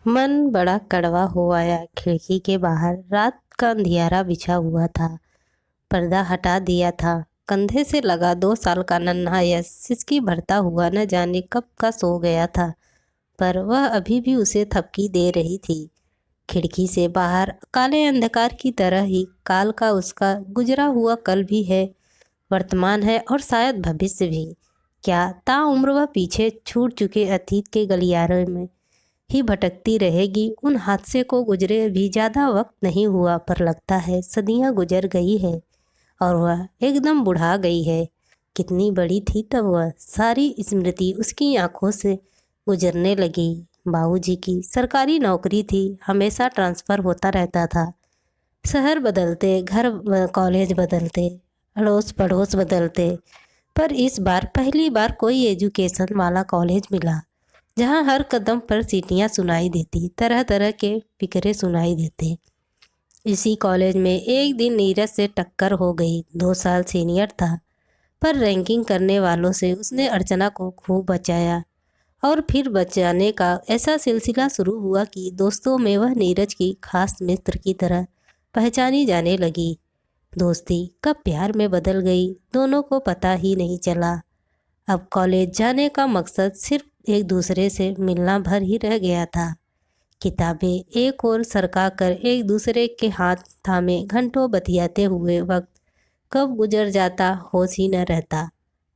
मन बड़ा कड़वा हो आया। खिड़की के बाहर रात का अंधियारा बिछा हुआ था। पर्दा हटा दिया था। कंधे से लगा 2 साल का नन्हा यश सिसकी भरता हुआ न जाने कब का सो गया था, पर वह अभी भी उसे थपकी दे रही थी। खिड़की से बाहर काले अंधकार की तरह ही काल का उसका गुजरा हुआ कल भी है, वर्तमान है और शायद भविष्य भी। क्या ताउम्र वह पीछे छूट चुके अतीत के गलियारे में ही भटकती रहेगी। उन हादसे को गुजरे भी ज़्यादा वक्त नहीं हुआ, पर लगता है सदियां गुजर गई है और वह एकदम बुढ़ा गई है। कितनी बड़ी थी तब वह। सारी स्मृति उसकी आंखों से गुजरने लगी। बाबूजी की सरकारी नौकरी थी, हमेशा ट्रांसफ़र होता रहता था। शहर बदलते, कॉलेज बदलते, अड़ोस पड़ोस बदलते, पर इस बार पहली बार कोई एजुकेशन वाला कॉलेज मिला जहाँ हर कदम पर सीटियाँ सुनाई देती, तरह तरह के फिक्रे सुनाई देते। इसी कॉलेज में एक दिन नीरज से टक्कर हो गई। 2 साल सीनियर था, पर रैंकिंग करने वालों से उसने अर्चना को खूब बचाया और फिर बचाने का ऐसा सिलसिला शुरू हुआ कि दोस्तों में वह नीरज की खास मित्र की तरह पहचानी जाने लगी। दोस्ती कब प्यार में बदल गई, दोनों को पता ही नहीं चला। अब कॉलेज जाने का मकसद सिर्फ एक दूसरे से मिलना भर ही रह गया था। किताबें एक और सरका कर एक दूसरे के हाथ थामे घंटों बतियाते हुए वक्त कब गुजर जाता होश ही न रहता।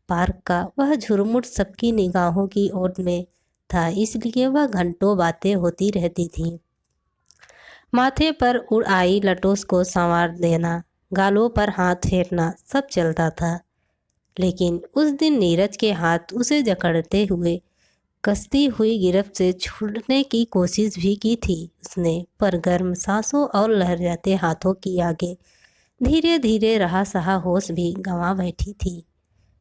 पार्क का वह झुरमुट सबकी निगाहों की ओर में था, इसलिए वह घंटों बातें होती रहती थी। माथे पर उड़ आई लटोस को संवार देना, गालों पर हाथ फेरना, सब चलता था। लेकिन उस दिन नीरज के हाथ उसे जकड़ते हुए कसती हुई गिरफ्त से छूटने की कोशिश भी की थी उसने, पर गर्म सांसों और लहराते हाथों की आगे धीरे धीरे रहा सहा होश भी गंवा बैठी थी।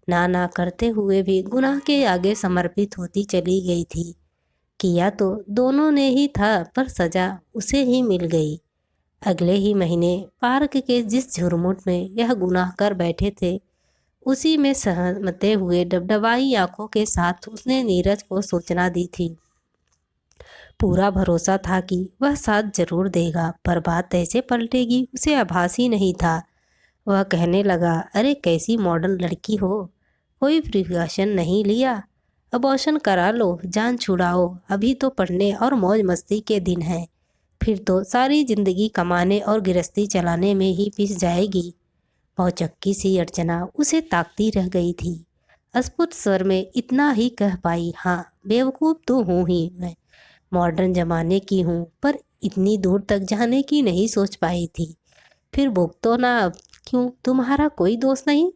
ना ना करते हुए भी गुनाह के आगे समर्पित होती चली गई थी। किया तो दोनों ने ही था, पर सजा उसे ही मिल गई। अगले ही महीने पार्क के जिस झुरमुट में यह गुनाह कर बैठे थे, उसी में सहमते हुए डबडबाई आंखों के साथ उसने नीरज को सूचना दी थी। पूरा भरोसा था कि वह साथ जरूर देगा, पर बात ऐसे पलटेगी उसे आभास ही नहीं था। वह कहने लगा, अरे कैसी मॉडर्न लड़की हो, कोई प्रिकॉशन नहीं लिया? अबॉर्शन करा लो, जान छुड़ाओ, अभी तो पढ़ने और मौज मस्ती के दिन हैं, फिर तो सारी जिंदगी कमाने और गृहस्थी चलाने में ही पिस जाएगी। भौचक्की सी अर्चना उसे ताकती रह गई थी। अस्फुट स्वर में इतना ही कह पाई, हाँ बेवकूफ़ तो हूँ ही मैं, मॉडर्न जमाने की हूँ, पर इतनी दूर तक जाने की नहीं सोच पाई थी। फिर भुगतो ना अब। क्यों, तुम्हारा कोई दोस्त नहीं?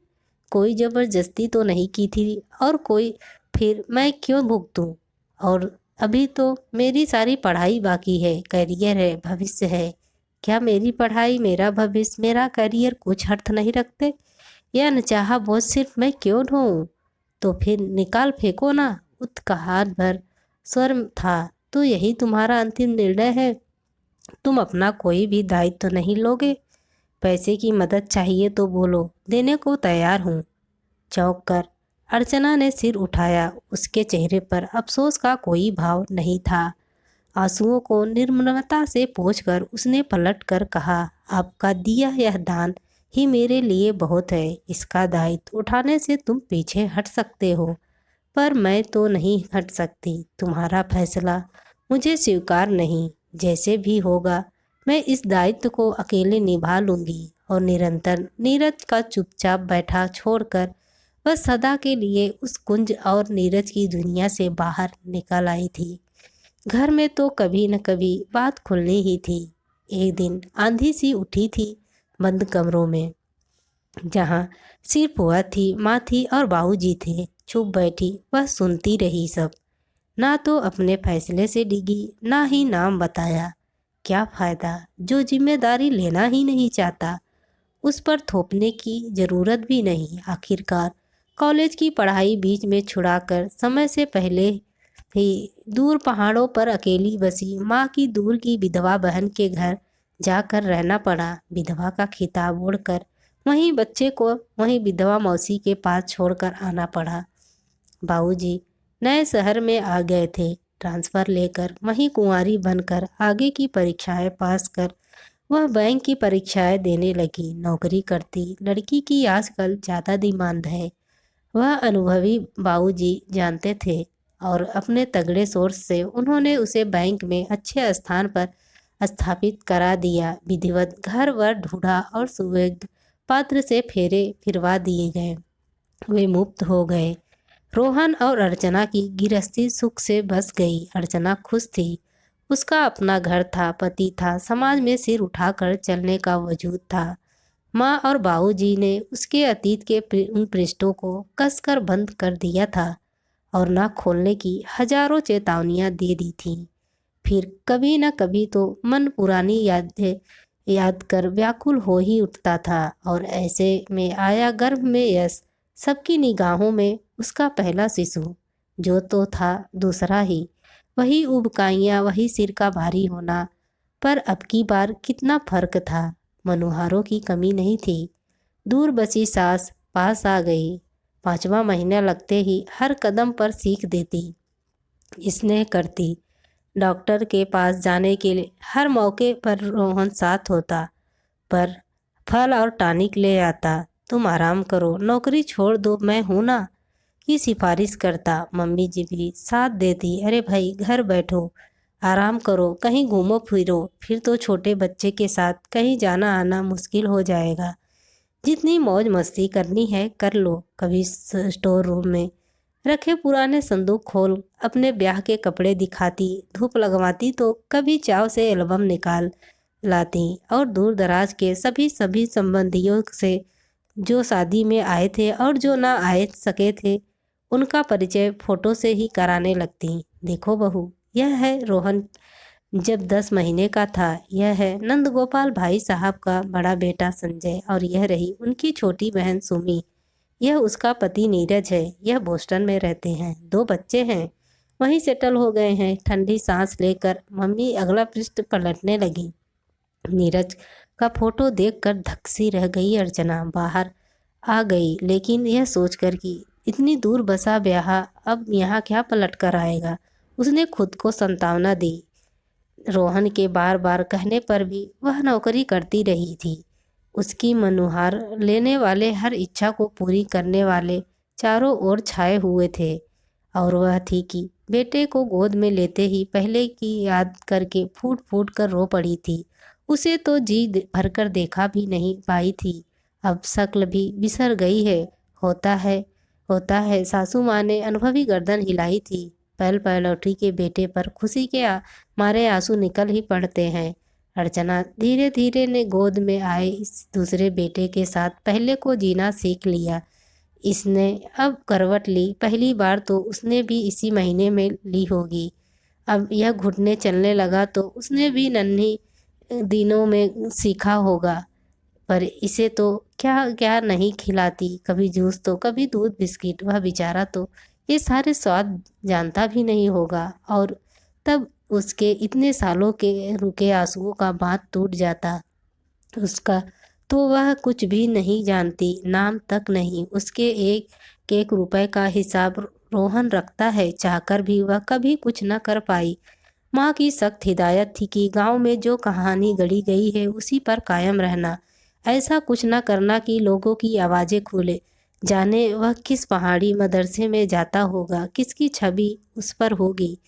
कोई ज़बरदस्ती तो नहीं की थी? और कोई, फिर मैं क्यों भुगतूं? और अभी तो मेरी सारी पढ़ाई बाकी है, करियर है, भविष्य है। क्या मेरी पढ़ाई, मेरा भविष्य, मेरा करियर कुछ अर्थ नहीं रखते? यह अनचाहा बोझ सिर्फ मैं क्यों ढोऊं? तो फिर निकाल फेंको ना। उत्कहार भर स्वर था, तो यही तुम्हारा अंतिम निर्णय है? तुम अपना कोई भी दायित्व तो नहीं लोगे? पैसे की मदद चाहिए तो बोलो, देने को तैयार हूँ। चौंक कर अर्चना ने सिर उठाया। उसके चेहरे पर अफसोस का कोई भाव नहीं था। आंसुओं को निर्मलता से पोंछकर उसने पलट कर कहा, आपका दिया यह दान ही मेरे लिए बहुत है। इसका दायित्व उठाने से तुम पीछे हट सकते हो, पर मैं तो नहीं हट सकती। तुम्हारा फैसला मुझे स्वीकार नहीं। जैसे भी होगा मैं इस दायित्व को अकेले निभा लूँगी। और निरंतर नीरज का चुपचाप बैठा छोड़कर वह सदा के लिए उस कुंज और नीरज की दुनिया से बाहर निकल आई थी। घर में तो कभी न कभी बात खुलनी ही थी। एक दिन आंधी सी उठी थी बंद कमरों में, जहाँ सिर्फ वह थी, माँ थी और बाबूजी थे। चुप बैठी वह सुनती रही सब। ना तो अपने फैसले से डिगी, ना ही नाम बताया। क्या फ़ायदा, जो जिम्मेदारी लेना ही नहीं चाहता उस पर थोपने की ज़रूरत भी नहीं। आखिरकार कॉलेज की पढ़ाई बीच में छुड़ाकर समय से पहले ही दूर पहाड़ों पर अकेली बसी माँ की दूर की विधवा बहन के घर जाकर रहना पड़ा। विधवा का खिताब ओढ़कर वहीं बच्चे को वहीं विधवा मौसी के पास छोड़कर आना पड़ा। बाबूजी नए शहर में आ गए थे। ट्रांसफ़र लेकर वहीं कुंवारी बनकर आगे की परीक्षाएं पास कर वह बैंक की परीक्षाएं देने लगी। नौकरी करती लड़की की आजकल ज़्यादा डिमांड है, वह अनुभवी बाबूजी जानते थे और अपने तगड़े सोर्स से उन्होंने उसे बैंक में अच्छे स्थान पर स्थापित करा दिया। विधिवत घर वर ढूंढा और सुयोग्य पात्र से फेरे फिरवा दिए गए। वे मुक्त हो गए। रोहन और अर्चना की गृहस्थी सुख से बस गई। अर्चना खुश थी, उसका अपना घर था, पति था, समाज में सिर उठाकर चलने का वजूद था। माँ और बाबूजी ने उसके अतीत के उन पृष्ठों को कसकर बंद कर दिया था और ना खोलने की हजारों चेतावनियाँ दे दी थीं। फिर कभी न कभी तो मन पुरानी यादें याद कर व्याकुल हो ही उठता था और ऐसे में आया गर्भ में यश, सबकी निगाहों में उसका पहला शिशु, जो तो था दूसरा ही। वही उबकाइयाँ, वही सिर का भारी होना, पर अब की बार कितना फर्क था। मनुहारों की कमी नहीं थी। दूर बसी सास पास आ गई। 5वां महीना लगते ही हर कदम पर सीख देती, स्नेह करती। डॉक्टर के पास जाने के लिए हर मौके पर रोहन साथ होता, पर फल और टॉनिक ले आता। तुम आराम करो, नौकरी छोड़ दो, मैं हूँ ना, की सिफारिश करता। मम्मी जी भी साथ देती, अरे भाई घर बैठो, आराम करो, कहीं घूमो फिरो, फिर तो छोटे बच्चे के साथ कहीं जाना आना मुश्किल हो जाएगा। जितनी मौज मस्ती करनी है कर लो। कभी स्टोर रूम में रखे पुराने संदूक खोल अपने ब्याह के कपड़े दिखाती, धूप लगवाती तो कभी चाव से एल्बम निकाल लाती और दूर दराज के सभी संबंधियों से जो शादी में आए थे और जो ना आए सके थे, उनका परिचय फोटो से ही कराने लगती। देखो बहू, यह है रोहन जब 10 महीने का था। यह है नंदगोपाल भाई साहब का बड़ा बेटा संजय और यह रही उनकी छोटी बहन सुमी। यह उसका पति नीरज है। यह बोस्टन में रहते हैं, 2 बच्चे हैं, वहीं सेटल हो गए हैं। ठंडी सांस लेकर मम्मी अगला पृष्ठ पलटने लगी। नीरज का फोटो देखकर धक्सी रह गई। अर्चना बाहर आ गई, लेकिन यह सोचकर कि इतनी दूर बसा ब्याह अब यहाँ क्या पलट कर आएगा, उसने खुद को सांत्वना दी। रोहन के बार बार कहने पर भी वह नौकरी करती रही थी। उसकी मनुहार लेने वाले, हर इच्छा को पूरी करने वाले चारों ओर छाए हुए थे और वह थी कि बेटे को गोद में लेते ही पहले की याद करके फूट फूट कर रो पड़ी थी। उसे तो जी भरकर देखा भी नहीं पाई थी, अब शक्ल भी बिसर गई है। होता है सासू माँ ने अनुभवी गर्दन हिलाई थी। पल पलौठी के बेटे पर खुशी के मारे आंसू निकल ही पड़ते हैं। अर्चना धीरे धीरे ने गोद में आए इस दूसरे बेटे के साथ पहले को जीना सीख लिया। इसने अब करवट ली, पहली बार तो उसने भी इसी महीने में ली होगी। अब यह घुटने चलने लगा तो उसने भी नन्ही दिनों में सीखा होगा, पर इसे तो क्या क्या नहीं खिलाती, कभी जूस तो कभी दूध बिस्किट। वह बेचारा तो ये सारे स्वाद जानता भी नहीं होगा और तब उसके इतने सालों के रुके आंसुओं का बांध टूट जाता उसका, तो वह कुछ भी नहीं जानती, नाम तक नहीं। उसके एक एक रुपए का हिसाब रोहन रखता है, चाहकर भी वह कभी कुछ न कर पाई। माँ की सख्त हिदायत थी कि गांव में जो कहानी गढ़ी गई है उसी पर कायम रहना, ऐसा कुछ न करना कि लोगों की आवाज़ें खुले। जाने वह किस पहाड़ी मदरसे में जाता होगा, किसकी छवि उस पर होगी।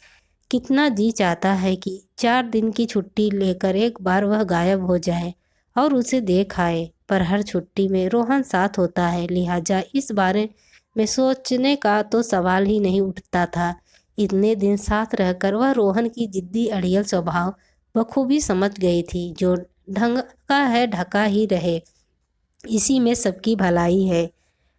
कितना जी चाहता है कि 4 दिन की छुट्टी लेकर एक बार वह गायब हो जाए और उसे देख आए, पर हर छुट्टी में रोहन साथ होता है, लिहाजा इस बारे में सोचने का तो सवाल ही नहीं उठता था। इतने दिन साथ रहकर वह रोहन की जिद्दी अड़ियल स्वभाव बखूबी समझ गई थी। जो ढंग का है ढका ही रहे, इसी में सबकी भलाई है।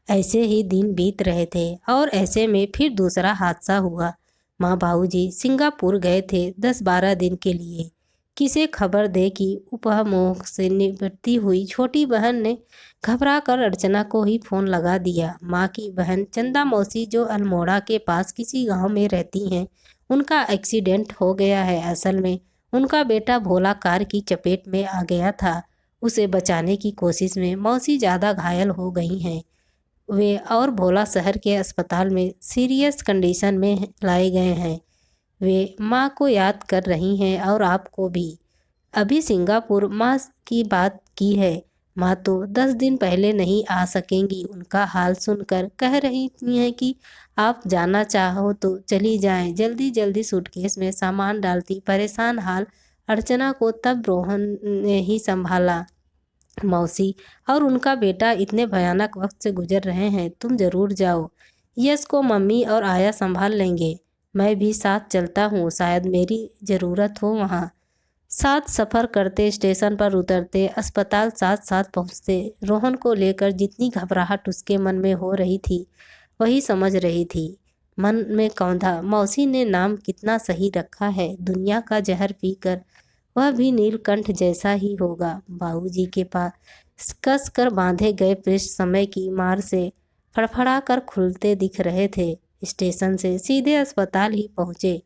ऐसे ही दिन बीत रहे थे और ऐसे में फिर दूसरा हादसा हुआ। माँ बाबूजी सिंगापुर गए थे 10-12 दिन के लिए। किसे खबर दे कि उपमोह से निपटती हुई छोटी बहन ने घबरा कर अर्चना को ही फोन लगा दिया। माँ की बहन चंदा मौसी जो अल्मोड़ा के पास किसी गांव में रहती हैं, उनका एक्सीडेंट हो गया है। असल में उनका बेटा भोला कार की चपेट में आ गया था। उसे बचाने की कोशिश में मौसी ज़्यादा घायल हो गई हैं। वे और भोला शहर के अस्पताल में सीरियस कंडीशन में लाए गए हैं। वे माँ को याद कर रही हैं और आपको भी। अभी सिंगापुर माँ की बात की है, माँ तो 10 दिन पहले नहीं आ सकेंगी। उनका हाल सुनकर कह रही हैं कि आप जाना चाहो तो चली जाएं। जल्दी जल्दी सूटकेस में सामान डालती परेशान हाल अर्चना को तब रोहन ने ही संभाला। मौसी और उनका बेटा इतने भयानक वक्त से गुजर रहे हैं, तुम जरूर जाओ। यश को मम्मी और आया संभाल लेंगे, मैं भी साथ चलता हूँ, शायद मेरी ज़रूरत हो वहाँ। साथ सफ़र करते, स्टेशन पर उतरते, अस्पताल साथ साथ पहुँचते। रोहन को लेकर जितनी घबराहट उसके मन में हो रही थी वही समझ रही थी। मन में कौंधा, मौसी ने नाम कितना सही रखा है, दुनिया का जहर पीकर वह भी नीलकंठ जैसा ही होगा। बाबूजी के पास कस कर बांधे गए पृष्ठ समय की मार से फड़फड़ा कर खुलते दिख रहे थे। स्टेशन से सीधे अस्पताल ही पहुँचे।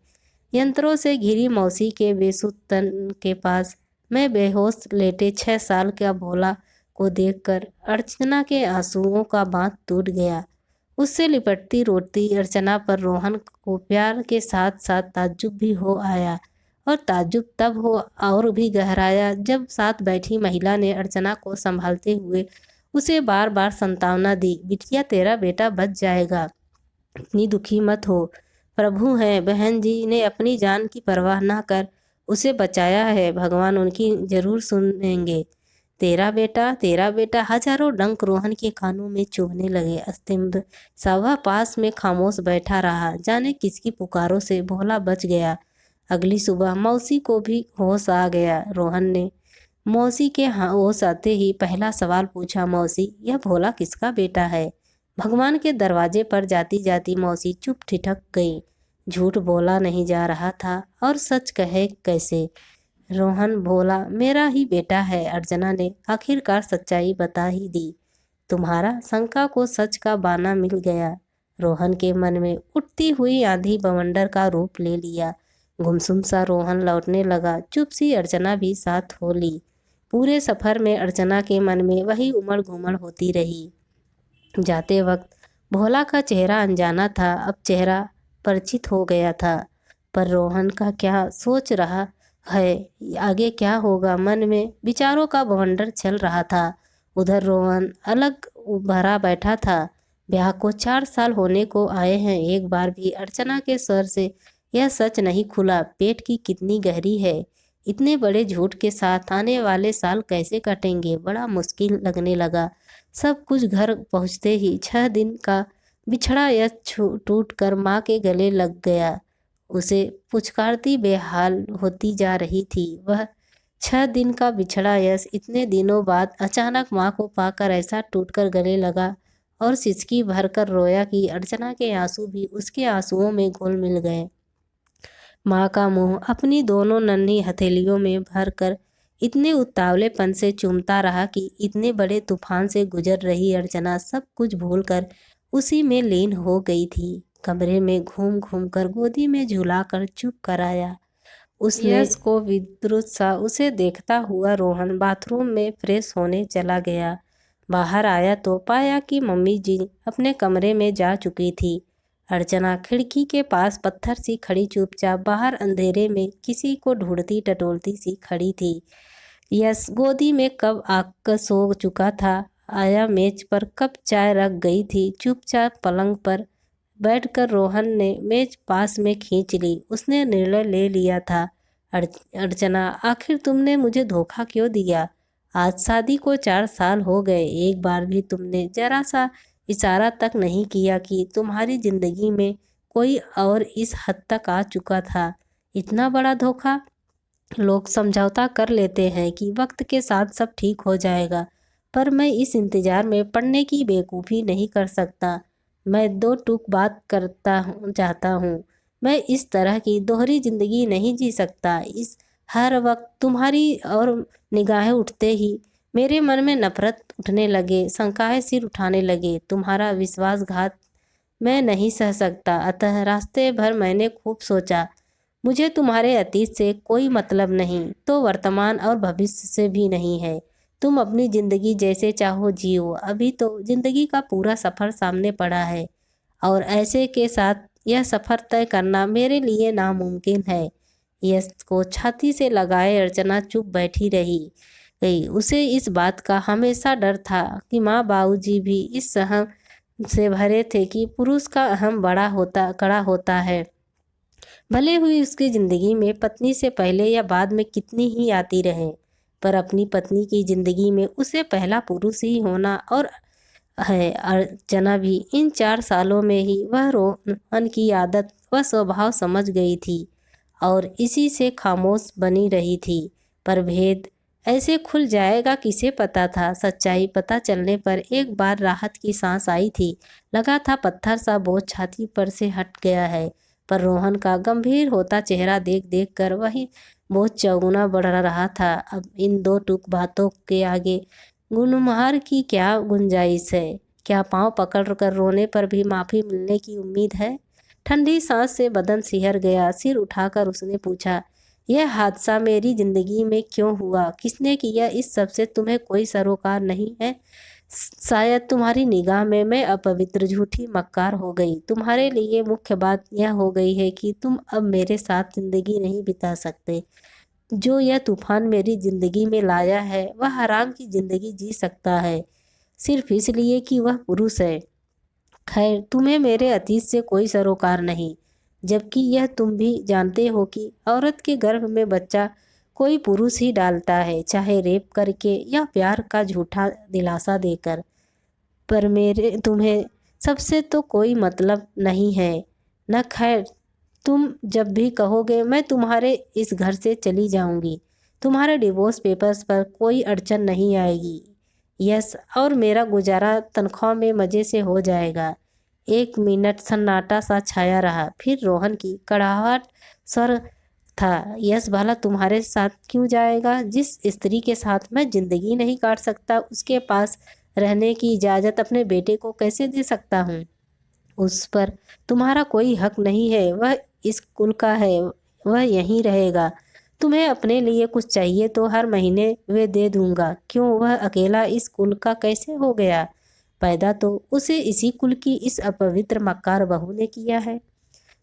यंत्रों से घिरी मौसी के बेसुध तन के पास मैं बेहोश लेटे 6 साल का भोला को देखकर अर्चना के आंसुओं का बांध टूट गया। उससे लिपटती रोती अर्चना पर रोहन को प्यार के साथ साथ ताज्जुब भी हो आया। और ताज्जुब तब हो और भी गहराया जब साथ बैठी महिला ने अर्चना को संभालते हुए उसे बार बार संतावना दी, बिटिया तेरा बेटा बच जाएगा, इतनी दुखी मत हो, प्रभु हैं, बहन जी ने अपनी जान की परवाह ना कर उसे बचाया है, भगवान उनकी जरूर सुनेंगे। तेरा बेटा, हजारों डंक रोहन के कानों में चुभने लगे। अस्तिम्द सावा पास में खामोश बैठा रहा, जाने किसकी पुकारों से भोला बच गया। अगली सुबह मौसी को भी होश आ गया। रोहन ने मौसी के होश आते ही पहला सवाल पूछा, मौसी यह भोला किसका बेटा है? भगवान के दरवाजे पर जाती जाती मौसी चुप ठिठक गई। झूठ बोला नहीं जा रहा था और सच कहे कैसे? रोहन भोला मेरा ही बेटा है। अर्चना ने आखिरकार सच्चाई बता ही दी। तुम्हारा शंका को सच का बाना मिल गया। रोहन के मन में उठती हुई आंधी बवंडर का रूप ले लिया। गुमसुम सा रोहन लौटने लगा, चुप सी अर्चना भी साथ हो ली। पूरे सफर में अर्चना के मन में वही उमड़ घुमड़ होती रही। जाते वक्त भोला का चेहरा अनजाना था, अब चेहरा परिचित हो गया था। पर रोहन का क्या सोच रहा है, आगे क्या होगा, मन में विचारों का बवंडर चल रहा था। उधर रोहन अलग भरा बैठा था। ब्याह को 4 साल होने को आए हैं, एक बार भी अर्चना के स्वर से यह सच नहीं खुला। पेट की कितनी गहरी है, इतने बड़े झूठ के साथ आने वाले साल कैसे कटेंगे, बड़ा मुश्किल लगने लगा। सब कुछ घर पहुँचते ही 6 दिन का बिछड़ा यश टूट कर माँ के गले लग गया। उसे पुचकारती बेहाल होती जा रही थी। वह 6 दिन का बिछड़ा यश इतने दिनों बाद अचानक माँ को पाकर ऐसा टूटकर गले लगा और सिसकी भरकर रोया कि अर्चना के आंसू भी उसके आंसुओं में घुल मिल गए। माँ का मुंह अपनी दोनों नन्ही हथेलियों में भरकर इतने उतावलेपन से चूमता रहा कि इतने बड़े तूफान से गुजर रही अर्चना सब कुछ भूलकर उसी में लीन हो गई थी। कमरे में घूम घूम कर गोदी में झुलाकर चुप कराया उसने। यश को विद्रुत सा उसे देखता हुआ रोहन बाथरूम में फ्रेश होने चला गया। बाहर आया तो पाया कि मम्मी जी अपने कमरे में जा चुकी थी। अर्चना खिड़की के पास पत्थर सी खड़ी चुपचाप बाहर अंधेरे में किसी को ढूंढती टटोलती सी खड़ी थी। यश गोदी में कब आकर सो चुका था। आया मेज पर कप चाय रख गई थी। चुपचाप पलंग पर बैठकर रोहन ने मेज पास में खींच ली। उसने निर्णय ले लिया था, अर्चना आखिर तुमने मुझे धोखा क्यों दिया? आज शादी को 4 साल हो गए, एक बार भी तुमने जरा सा इशारा तक नहीं किया कि तुम्हारी जिंदगी में कोई और इस हद तक आ चुका था। इतना बड़ा धोखा। लोग समझौता कर लेते हैं कि वक्त के साथ सब ठीक हो जाएगा, पर मैं इस इंतजार में पड़ने की बेवकूफ़ी नहीं कर सकता। मैं 2 टूक बात करता चाहता हूँ। मैं इस तरह की दोहरी जिंदगी नहीं जी सकता। इस हर वक्त तुम्हारी और निगाहें उठते ही मेरे मन में नफरत उठने लगे, शंकाएं सिर उठाने लगे। तुम्हारा विश्वासघात मैं नहीं सह सकता। अतः रास्ते भर मैंने खूब सोचा, मुझे तुम्हारे अतीत से कोई मतलब नहीं, तो वर्तमान और भविष्य से भी नहीं है। तुम अपनी ज़िंदगी जैसे चाहो जियो। अभी तो ज़िंदगी का पूरा सफ़र सामने पड़ा है और ऐसे के साथ यह सफ़र तय करना मेरे लिए नामुमकिन है। यश को छाती से लगाए अर्चना चुप बैठी रही गई। उसे इस बात का हमेशा डर था कि माँ बाबूजी भी इस सहम से भरे थे कि पुरुष का अहम कड़ा होता है। भले हुई उसकी जिंदगी में पत्नी से पहले या बाद में कितनी ही आती रहे, पर अपनी पत्नी की जिंदगी में उसे पहला पुरुष ही होना और है। अर्चना भी इन 4 सालों में ही वह रोहन की आदत व स्वभाव समझ गई थी और इसी से खामोश बनी रही थी। पर भेद ऐसे खुल जाएगा किसे पता था। सच्चाई पता चलने पर एक बार राहत की सांस आई थी। लगा था पत्थर सा बोझ छाती पर से हट गया है, पर रोहन का गंभीर होता चेहरा देख देख कर वही बोझ चौगुना बढ़ रहा था। अब इन दो टूक बातों के आगे गुनमार की क्या गुंजाइश है। क्या पांव पकड़ कर रोने पर भी माफ़ी मिलने की उम्मीद है। ठंडी सांस से बदन सिहर गया। सिर उठाकर उसने पूछा, यह हादसा मेरी जिंदगी में क्यों हुआ? किसने किया? इस सब से तुम्हें कोई सरोकार नहीं है? शायद तुम्हारी निगाह में मैं अपवित्र झूठी मक्कार हो गई। तुम्हारे लिए मुख्य बात यह हो गई है कि तुम अब मेरे साथ जिंदगी नहीं बिता सकते। जो यह तूफान मेरी जिंदगी में लाया है वह हराम की जिंदगी जी सकता है, सिर्फ इसलिए कि वह पुरुष है। खैर, तुम्हें मेरे अतीत से कोई सरोकार नहीं, जबकि यह तुम भी जानते हो कि औरत के गर्भ में बच्चा कोई पुरुष ही डालता है, चाहे रेप करके या प्यार का झूठा दिलासा देकर। पर मेरे तुम्हें सबसे तो कोई मतलब नहीं है न। खैर, तुम जब भी कहोगे मैं तुम्हारे इस घर से चली जाऊंगी। तुम्हारे डिवोर्स पेपर्स पर कोई अड़चन नहीं आएगी। यस, और मेरा गुजारा तनख्वाह में मज़े से हो जाएगा। 1 मिनट सन्नाटा सा छाया रहा, फिर रोहन की कड़ाहट स्वर था, यस भला तुम्हारे साथ क्यों जाएगा? जिस स्त्री के साथ मैं जिंदगी नहीं काट सकता उसके पास रहने की इजाज़त अपने बेटे को कैसे दे सकता हूँ? उस पर तुम्हारा कोई हक नहीं है। वह इस कुल का है, वह यहीं रहेगा। तुम्हें अपने लिए कुछ चाहिए तो हर महीने वे दे दूंगा। क्यों, वह अकेला इस कुल का कैसे हो गया? पैदा तो उसे इसी कुल की इस अपवित्र मक्कार बहू ने किया है।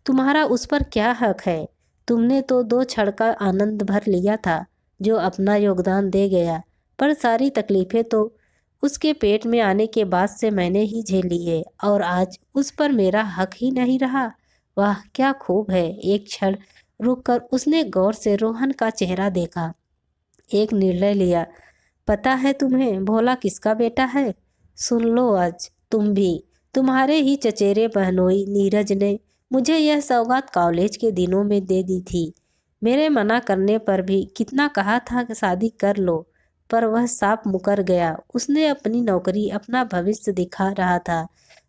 तुम्हारा उस पर क्या हक है? तुमने तो 2 क्षण का आनंद भर लिया था, जो अपना योगदान दे गया, पर सारी तकलीफें तो उसके पेट में आने के बाद से मैंने ही झेली है, और आज उस पर मेरा हक ही नहीं रहा। वाह, क्या खूब है। एक क्षण रुककर उसने गौर से रोहन का चेहरा देखा, एक निर्णय लिया। पता है तुम्हें भोला किसका बेटा है? सुन लो आज तुम भी। तुम्हारे ही चचेरे बहनोई नीरज ने मुझे यह सौगात कॉलेज के दिनों में दे दी थी। मेरे मना करने पर भी कितना कहा था कि शादी कर लो, पर वह साफ मुकर गया। उसने अपनी नौकरी, अपना भविष्य दिखा रहा था।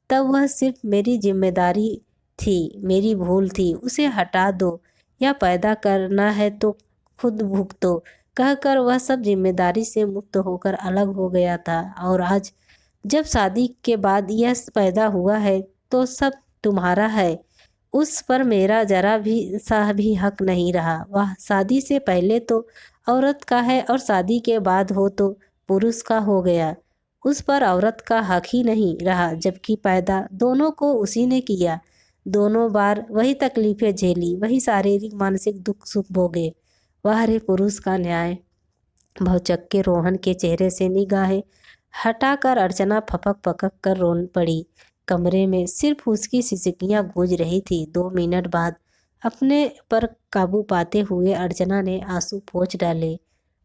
तब वह सिर्फ मेरी जिम्मेदारी थी, मेरी भूल थी। उसे हटा दो या पैदा करना है तो खुद भुगतो, कहकर वह सब जिम्मेदारी से मुक्त होकर अलग हो गया था। और आज जब शादी के बाद यह पैदा हुआ है तो सब तुम्हारा है। उस पर मेरा जरा भी सा भी हक नहीं रहा। वह शादी से पहले तो औरत का है और शादी के बाद हो तो पुरुष का हो गया। उस पर औरत का हक ही नहीं रहा, जबकि पैदा दोनों को उसी ने किया। दोनों बार वही तकलीफें झेली, वही शारीरिक मानसिक दुख सुख भोगे। वह रे पुरुष का न्याय। भौचक्के रोहन के चेहरे से निगाहें हटाकर अर्चना फपक पकक कर रोन पड़ी। कमरे में सिर्फ उसकी सिसकियां गूंज रही थी। 2 मिनट बाद अपने पर काबू पाते हुए अर्चना ने आंसू पोंछ डाले।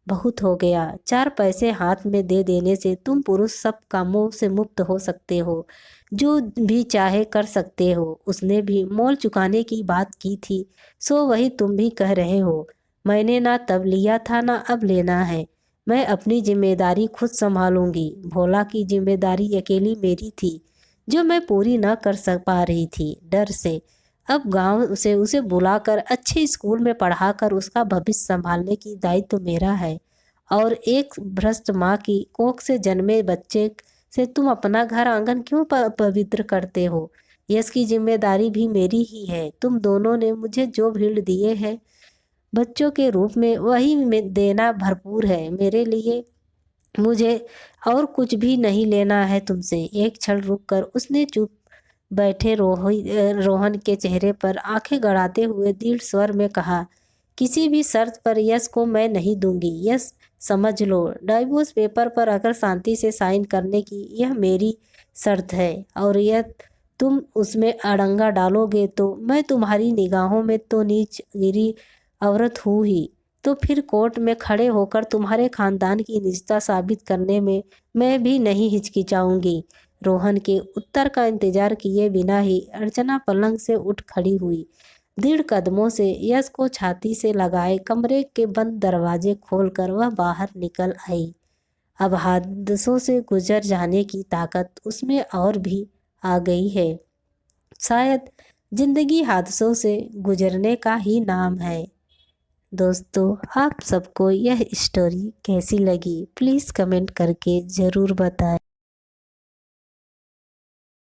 बहुत हो गया। 4 पैसे हाथ में दे देने से तुम पुरुष सब कामों से मुक्त हो सकते हो, जो भी चाहे कर सकते हो। उसने भी मोल चुकाने की बात की थी, सो वही तुम भी कह रहे हो। मैंने ना तब लिया था ना अब लेना है। मैं अपनी जिम्मेदारी खुद संभालूंगी। भोला की जिम्मेदारी अकेली मेरी थी, जो मैं पूरी न कर पा रही थी डर से। अब गांव से उसे बुलाकर अच्छे स्कूल में पढ़ाकर उसका भविष्य संभालने की दायित्व तो मेरा है। और एक भ्रष्ट माँ की कोख से जन्मे बच्चे से तुम अपना घर आंगन क्यों पवित्र करते हो? यश की जिम्मेदारी भी मेरी ही है। तुम दोनों ने मुझे जो भीड़ दिए हैं बच्चों के रूप में, वही में देना भरपूर है मेरे लिए। मुझे और कुछ भी नहीं लेना है तुमसे। एक क्षण रुककर उसने चुप बैठे रोहन के चेहरे पर आंखें गड़ाते हुए दृढ़ स्वर में कहा, किसी भी शर्त पर यश को मैं नहीं दूंगी। यश, समझ लो, डाइवोर्स पेपर पर अगर शांति से साइन करने की यह मेरी शर्त है, और यह तुम उसमें अड़ंगा डालोगे तो मैं तुम्हारी निगाहों में तो नीच गिरी औरत हूँ ही, तो फिर कोर्ट में खड़े होकर तुम्हारे खानदान की निजता साबित करने में मैं भी नहीं हिचकिचाऊंगी। रोहन के उत्तर का इंतजार किए बिना ही अर्चना पलंग से उठ खड़ी हुई। दृढ़ कदमों से यश को छाती से लगाए कमरे के बंद दरवाजे खोलकर वह बाहर निकल आई। अब हादसों से गुजर जाने की ताकत उसमें और भी आ गई है। शायद जिंदगी हादसों से गुजरने का ही नाम है। दोस्तों, आप सबको यह स्टोरी कैसी लगी प्लीज़ कमेंट करके ज़रूर बताएं।